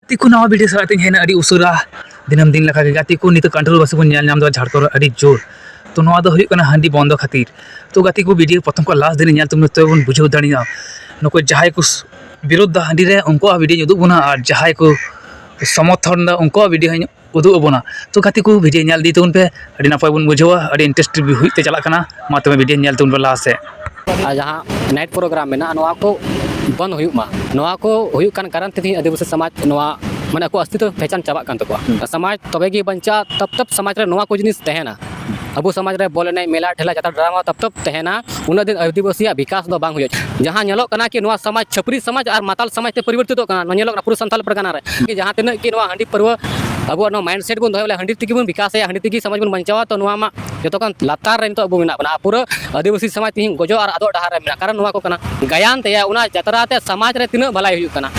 गाती को नवा वीडियो साथ हेना अड़ी उसुरा दिनम दिन लगा गाती को नित कंट्रोल बस बन नाम दो झाड़खंड अड़ी जोर तो नवा दो हुई कना हांडी बंद खातिर तो गाती को वीडियो प्रथम को लास्ट दिन नाल तुम तो बन बुझाव दाड़िया नको जहाय को विरोध हांडी रे उनको वीडियो उदुग बना और जहाय को समर्थन उनको वीडियो उदुग बना तो गाती को वीडियो नाल दी तुम पे अड़ी नपाय बन बुझावा अड़ी इंटरेस्ट हुईते चला कना मा तबे वीडियो नाल तुम लास्ट से जहाँ नाइट प्रोग्राम में नवा को बंद हुआ नवा को कारण ते आदिवासी समाज नवा माने को अस्तित्व पहचान चाबा कान तको समाज तबे गी बंचा तब समाज रे नवा को जिनिस तहना अबो समाज रे बोले नहीं मेला ठेला जाता ड्रामा तब तहना उन दिन आदिवासी विकास दो बांग हुई जहाँ नेलो कना कि नवा समाज छपरी समाज और माताल समाज ते परिवर्तित कना नेलो पूरा संताल परगना रे कि जहाँ तीन कि नवा हांडी पर्व अब माइंडसेट बन दो हांडी तक बन विकास हांडी तक समाज बन बचावा तो नवा मा जो लातार रे अब मेना पूरा आदिवासी समाज तीन गजो और आदो डहार रे कारण नवा को कना गायन ते उना जतरा ते समाज रे तीन भलाई हुई कना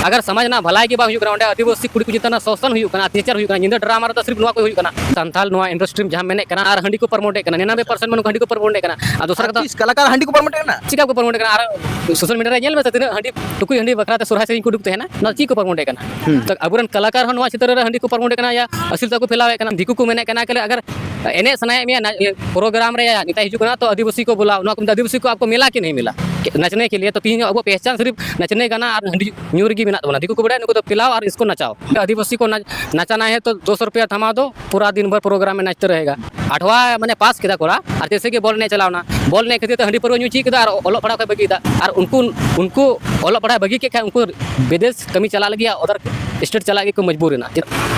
अगर समाज ना भलाई के बा हुई कना आदिवासी कुड़ी को जितना शोषण हुई कना अत्याचार हुई कना निंदा ड्रामा रे सिर्फ नवा को हुई कना संथाल नवा इंडस्ट्री जहां मेने कना और हांडी को प्रमोट कना 99% मन हांडी को प्रमोट कना आ दूसरा का कलाकार हांडी को प्रमोट कना चिका को प्रमोट कना और सोशल मीडिया रे जेल में तीन हांडी टुकुई हांडी बकरा ते सुरहा से को दुकते है ना ना ची को प्रमोट कना तो अबरन कलाकार नवा चित्र रे हांडी को प्रमोट कना या अश्लीलता को फैलावे कना दिकु को मेने कना के अगर एने सनाय में प्रोग्राम रे निता हिजुकना तो आदिवासी को बुलाओ ना आदिवासी को आपको मिला कि नहीं मिला नचने के लिए तो तीन अब पहचान सिर्फ नचने गाना और न्यूर की बिना बोला दिकु को बड़ा तो पिलाओ और इसको नचाओ आदिवासी को नचाना है तो 200 रुपया थमा दो पूरा दिन भर प्रोग्राम में नाचते रहेगा आठवा मैंने पास किया कोड़ा और जैसे कि बॉल नहीं चलावना बॉल नहीं खेते तो हंडी पर ची और ओलो पढ़ा को बगी और उनको ओलो पढ़ा बगी के उनको विदेश कमी चला लगी उधर स्टेट चला के मजबूर ना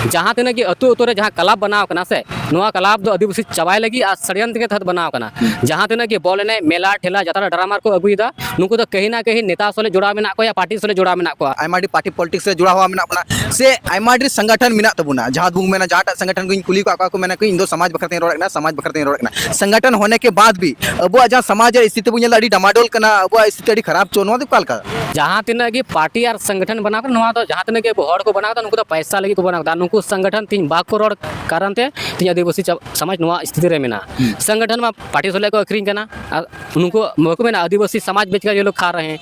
जहाँ तेना कि अतु अतु जहाँ क्लब बनाव कना से नवा क्लब दो आदिवासी चबाई लगी और षड्यंत्र के तहत बनाव कना जहाँ तेना कि बॉल ने मेला ठेला जात्रा ड्रामा को अगुईदा नुको तो कहीं ना कहीं नेता सोले जुड़ा में को या पार्टी सोले जुड़ा में को आइमाडी पार्टी पॉलिटिक्स से जुड़ा हुआ मेना से आइमाडी संगठन मेना तबुना जहाँ बुक मेना जहाँ संगठन को कुली को मेना इन दो समाज बखरते रोड़ना समाज बखरते रोड़ना संगठन होने के बाद भी अब जहाँ समाज स्थिति बुझे अड़ी डमाडोल कना अब स्थिति अड़ी खराब चो काल का जहाँ तीन की पार्टी और संगठन बना तो जहाँ तीन के हड़ को बना उनको तो पैसा लगी को बना उनको संगठन तीन बाग को रोड कारण ते तीन आदिवासी समाज नवा स्थिति रे मेना संगठन में पार्टी सोले को अखरीन करना उनको मेना आदिवासी समाज बेच कर ये लोग खा रहे हैं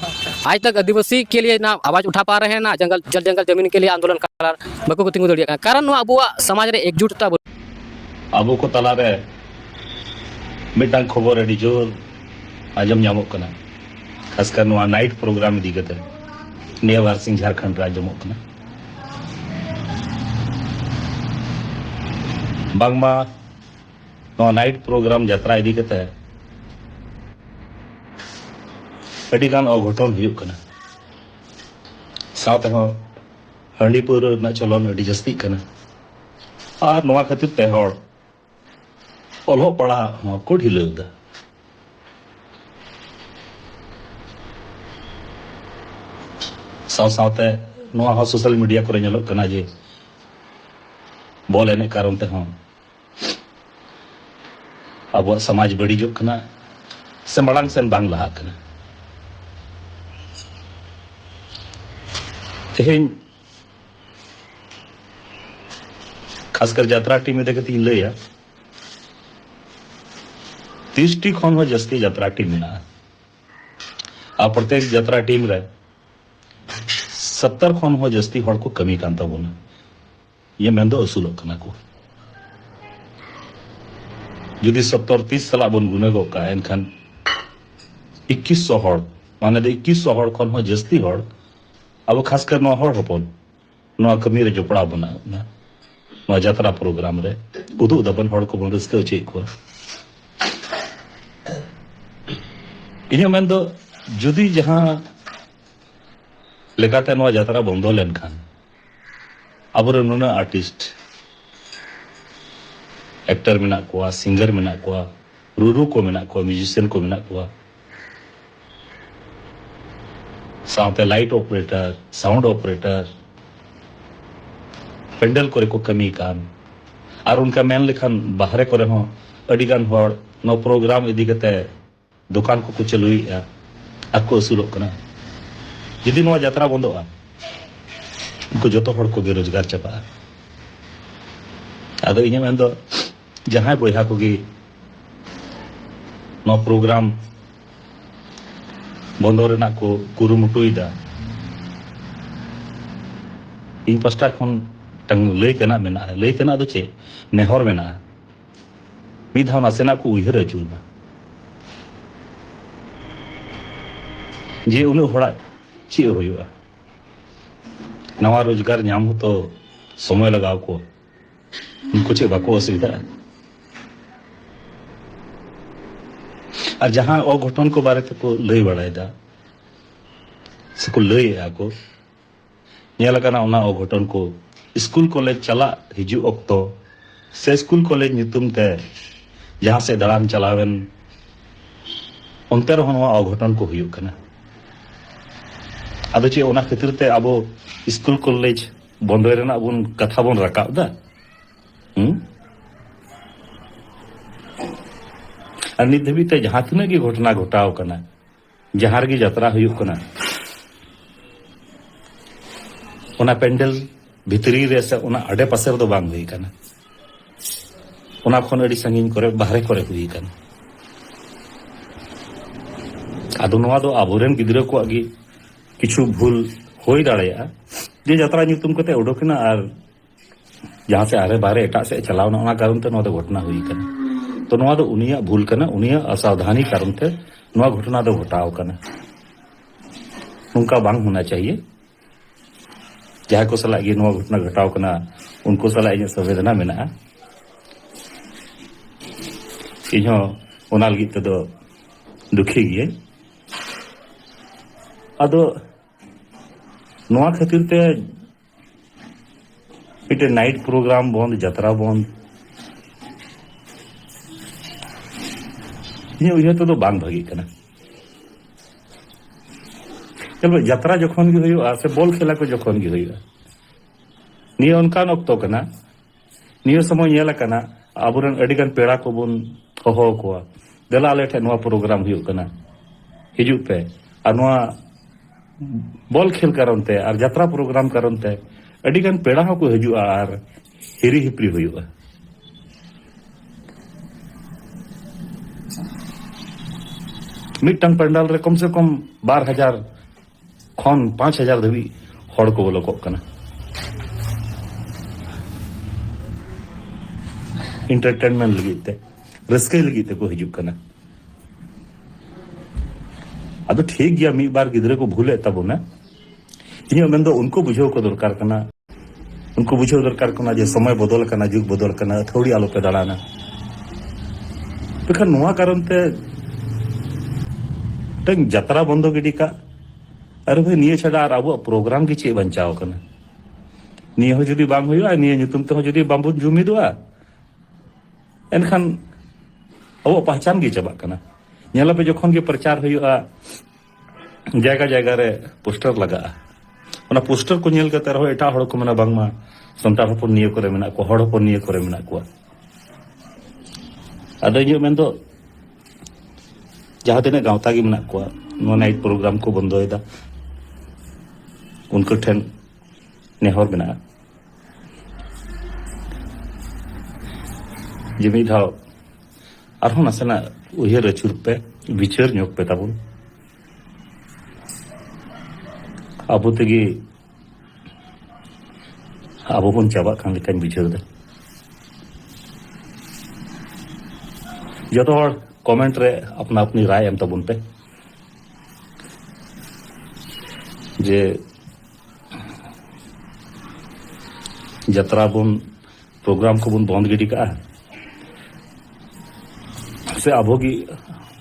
आज तक आदिवासी के लिए ना आवाज उठा पा रहे हैं ना जंगल जमीन के लिए आंदोलन कर बको को तिंगु दड़िया कारण अब समाज रे एकजुटता अब को तला रे मिटांग खबर अड़ी जोर आजम नामक कना खासकर नवा नाइट प्रोग्राम इदी कते निया वारसिंग झारखंड राजमक कना बांगमा नवा नाइट प्रोग्राम यात्रा इदी कते अड़ी गान अघटन हुयुक कना साथ हो हंडी पुर ना चलन अड़ी जस्ती कना और नवा खातिर ते हड़ ओलो पड़ा को ढिलौदा साथ नवा सोशल मीडिया को नेलोक कना जे बॉल एने कारण ते अब समाज बड़ीजोग कना से मड़ांग सेन बांग लहा कना तेहें खासकर यात्रा टीम में देखती लैया 30 टी खन जस्ती यात्रा टीम में आ प्रत्येक यात्रा टीम रे 70 खन जस्ती हड़ को कमी कान तबोना ये मेंदो असूल कना को जुदी 70-30 साल बन गुने गो का एनखान 2100 हड़ माने 2100 हड़ खन जस्ती हड़ अब खासकर नवा हड़ हपन नवा कमी रे जोपड़ा बना नवा यात्रा प्रोग्राम रे उदु दबन हड़ को बन रस्के चे को इन मेन दो जुदी जहां लेकाते नवा यात्रा बंदो लेनखान अब नुना आर्टिस्ट एक्टर मेना को सिंगर मेना को रुरु को मेना को म्यूजिशियन को मेना को साथे लाइट ऑपरेटर साउंड ऑपरेटर पेंडल करे को कमी कान और उनका मेन लेखान बाहरे करे हो अड़ी गान हड़ नो प्रोग्राम इदी कते दुकान को चलुई आपको असूलों कना यदि नवा यात्रा बंदोगा उनको जो हड़ को बेरोजगार चापा अद इन मेन दो जहां बहा को नवा प्रोग्राम बंदो रेना को कुरुमुटुईदा ᱤᱧ ᱯᱟᱥᱴᱟ ᱠᱷᱚᱱ ᱴᱟᱝ ᱞᱟᱹᱭ ᱛᱮᱱᱟᱜ ᱢᱮᱱᱟᱜᱼᱟ ᱞᱟᱹᱭ ᱛᱮᱱᱟᱜ ᱫᱚ ᱪᱮᱫ ᱱᱮᱦᱚᱨ ᱢᱮᱱᱟᱜᱼᱟ ᱢᱤᱫ ᱫᱷᱟᱣ ᱱᱟᱥᱮᱱᱟᱜ ᱠᱚ ᱩᱭᱦᱟᱹᱨ ᱟᱹᱪᱩᱨᱟ ᱡᱮ ᱩᱱᱟᱹᱜ ᱦᱚᱲᱟᱜ ᱪᱮᱫ ᱦᱩᱭᱩᱜᱼᱟ नवा रोजगार नाम हो तो समय लगाओ को उनको चे बाको असुविधा और जहां अघटन को बारे को लय बड़ायदा से को लय आको नेला काना ओना अघटन को स्कूल कॉलेज चला हिजु अक्तो से स्कूल कॉलेज नितुम ते जहां से दड़ान चलावेन उनते रहन अघटन को हुयु कना आदो चे ओना खातिर ते आबो स्कूल कॉलेज बंद रेना बन कथा बन राकाब दा और नित धबी ते जहां तिना की घटना घटाव कना जहां गी यात्रा हुयु कना ओना पेंडल भितरी रे से ओना आडे पासे दो बांग हुई कना ओना खन अडी संगिन करे बाहरे करे हुई कना आदो नवा दो आबोरेन गिदरा को आगी किछु भूल होई दाड़ेया जे यात्रा नितुम कते उडोकना और जहां से आरे बारे एटा से चलावना ओना कारण ते नवा घटना हुई कना तो नवा दो उनिया भूल कना उनिया असावधानी कारण ते नवा घटना दो घटाव कना उनका बांग होना चाहिए जहां को सला ये नवा घटना घटाव कना उनको सला इन संवेदना मेना इहो ओना लगी ते दो दुखी गे अदो नवा खातिर ते इटे नाइट प्रोग्राम बंद यात्रा बंद ये तो बांग भागी कना चलो यात्रा जखन गी हुई से बॉल खेला को जखन गी हुई निये उनकान अक्तो कना निये समय नेला कना आबुरन अडिगन पेड़ा को बन होहो को देला आले ठे नवा प्रोग्राम हुई कना हिजु पे आ नवा बॉल खेल करते और यात्रा प्रोग्राम करते अडिगन पेड़ा को हजुआ और हिरी हिपरी हुआ मिटन पंडाल रे कम से कम 12,000 खन 5,000 धबी हड़ को बोलो कना इंटरटेनमेंट लगी रस्के लगी को हजु कना अब ठीक गया मी बार गिदरे को भूले तब ना इन मेन उनको बुझाव को दरकार कना उनको बुझाव दरकार कना जे समय बदल कना जुग बदल कना थोड़ी आलो पे दाड़ाना बेखान नुआ कारण ते तंग यात्रा बंद गिडी का अरे भाई निये छड़ा और अब प्रोग्राम की चे बंचाव कना निये हो जुदी बांग हुआ निये नितुम ते हो जुदी बांबु जुमिदवा एनखान अब पहचान गी चबा कना नेला पे जखन के प्रचार हुआ जगह जगह रे पोस्टर लगा ओना पोस्टर को नेल कते रहो एटा हड़ को मना बांगमा संतार हपन निये करे मेना को हड़ हपन निये करे मेना को आदो ये मेन दो जहां तेने गांवता की मेना को नो नाइट प्रोग्राम को बंदोयदा उनको ठेन नेहर मेना जिमी धाव आरहो नासेना उयहर अचुर पे विचार ᱧᱚᱜ पे ताबुन आबो तेगी आबो बन चाबा खान लेकान बुझाव दा जतो हर कमेंट रे अपना अपनी राय एम ताबुन पे जे यात्रा बन प्रोग्राम को बन बंद गिडी का से आबोगी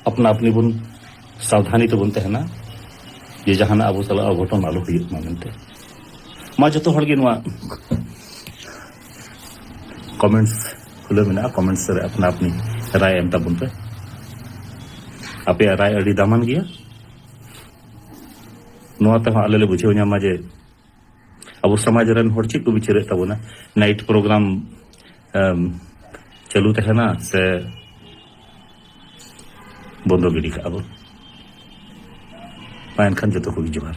अपना अपनी बुन सावधानी तो बनते है ना ये जहां ना आबो सला अघटन आलो हुई मानते मा जतो हड़ गे नवा कमेंट्स खुले मेना कमेंट्स रे अपना अपनी राय एम ताबुन पे आपे राय अड़ी दामन गया नवा ते आले ले बुझे न्यामा जे अब समाज रन हड़ ची को बिचरे ताबुना नाइट प्रोग्राम चलू तहना से बंदो गिडी का अब पायन खान जतो को जोहार।